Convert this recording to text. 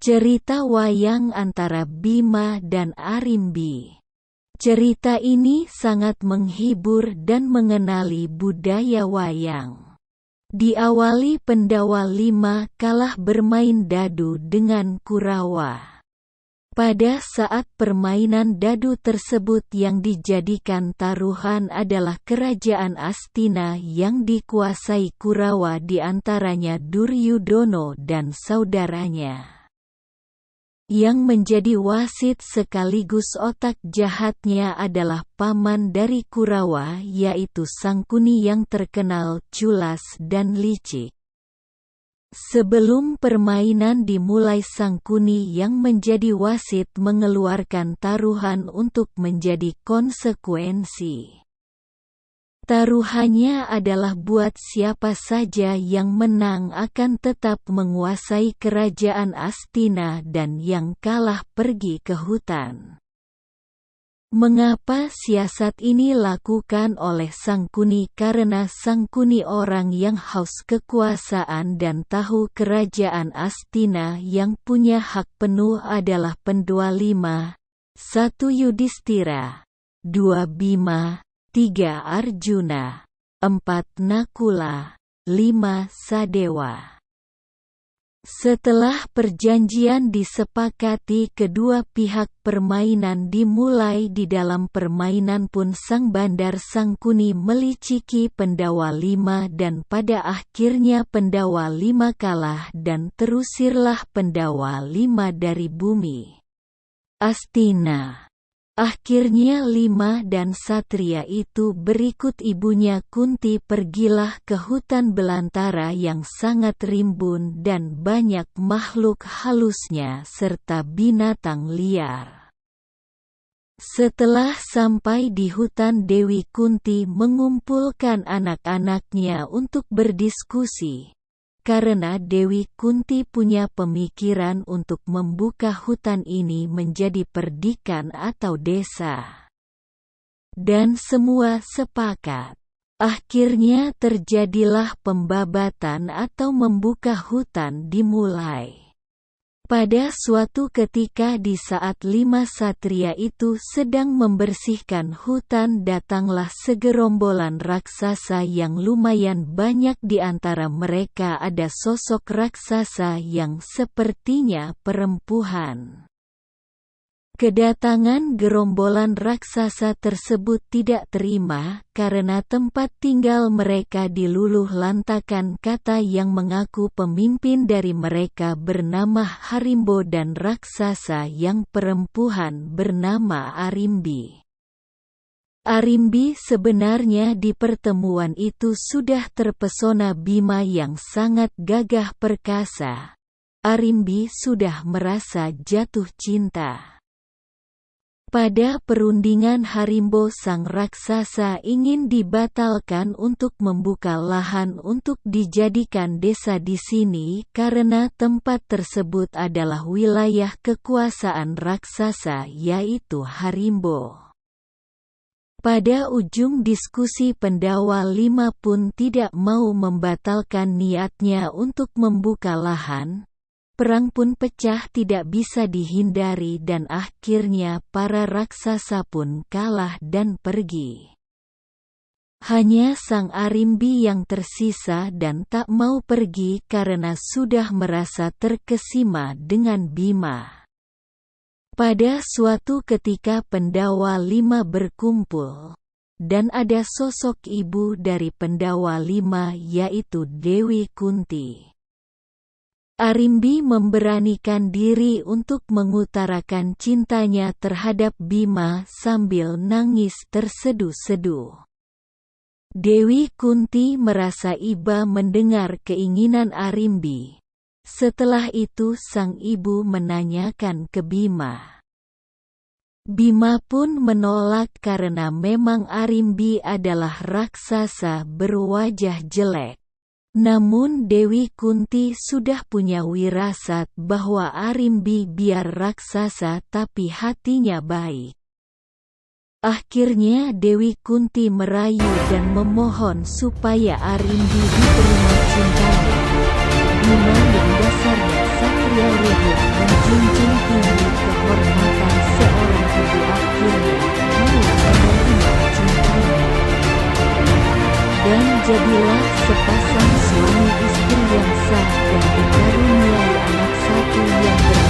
Cerita wayang antara Bima dan Arimbi. Cerita ini sangat menghibur dan mengenali budaya wayang. Diawali Pendawa Lima kalah bermain dadu dengan Kurawa. Pada saat permainan dadu tersebut yang dijadikan taruhan adalah kerajaan Astina yang dikuasai Kurawa, di antaranya Duryudono dan saudaranya. Yang menjadi wasit sekaligus otak jahatnya adalah paman dari Kurawa, yaitu Sangkuni yang terkenal culas dan licik. Sebelum permainan dimulai, Sangkuni yang menjadi wasit mengeluarkan taruhan untuk menjadi konsekuensi. Taruhannya adalah buat siapa saja yang menang akan tetap menguasai kerajaan Astina dan yang kalah pergi ke hutan. Mengapa siasat ini lakukan oleh Sangkuni? Karena Sangkuni orang yang haus kekuasaan dan tahu kerajaan Astina yang punya hak penuh adalah Pendawa Lima, 1 Yudhistira, 2 Bima, 3 Arjuna, 4 Nakula, 5 Sadewa. Setelah perjanjian disepakati, kedua pihak permainan dimulai. Di dalam permainan pun sang bandar Sangkuni meliciki Pendawa Lima dan pada akhirnya Pendawa Lima kalah dan terusirlah Pendawa Lima dari bumi Astina. Akhirnya Lima dan satria itu berikut ibunya Kunti pergilah ke hutan belantara yang sangat rimbun dan banyak makhluk halusnya serta binatang liar. Setelah sampai di hutan, Dewi Kunti mengumpulkan anak-anaknya untuk berdiskusi. Karena Dewi Kunti punya pemikiran untuk membuka hutan ini menjadi perdikan atau desa. Dan semua sepakat. Akhirnya terjadilah pembabatan atau membuka hutan dimulai. Pada suatu ketika di saat 5 satria itu sedang membersihkan hutan, datanglah segerombolan raksasa yang lumayan banyak. Di antara mereka ada sosok raksasa yang sepertinya perempuan. Kedatangan gerombolan raksasa tersebut tidak terima, karena tempat tinggal mereka diluluh lantakan kata yang mengaku pemimpin dari mereka bernama Harimbo dan raksasa yang perempuan bernama Arimbi. Arimbi sebenarnya di pertemuan itu sudah terpesona Bima yang sangat gagah perkasa. Arimbi sudah merasa jatuh cinta. Pada perundingan, Harimbo sang raksasa ingin dibatalkan untuk membuka lahan untuk dijadikan desa di sini karena tempat tersebut adalah wilayah kekuasaan raksasa, yaitu Harimbo. Pada ujung diskusi, Pendawa Lima pun tidak mau membatalkan niatnya untuk membuka lahan. Perang pun pecah tidak bisa dihindari dan akhirnya para raksasa pun kalah dan pergi. Hanya sang Arimbi yang tersisa dan tak mau pergi karena sudah merasa terkesima dengan Bima. Pada suatu ketika Pendawa Lima berkumpul, dan ada sosok ibu dari Pendawa Lima, yaitu Dewi Kunti. Arimbi memberanikan diri untuk mengutarakan cintanya terhadap Bima sambil nangis terseduh-seduh. Dewi Kunti merasa iba mendengar keinginan Arimbi. Setelah itu sang ibu menanyakan ke Bima. Bima pun menolak karena memang Arimbi adalah raksasa berwajah jelek. Namun Dewi Kunti sudah punya wirasat bahwa Arimbi biar raksasa tapi hatinya baik. Akhirnya Dewi Kunti merayu dan memohon supaya Arimbi diterima cintanya. Bima yang dasarnya satria ia luhur menjunjung tinggi kehormatan seorang ibu, akhirnya mau menerima cintanya. Dan jadilah sepasang suami istri yang sah dan dikaruniai anak satu yang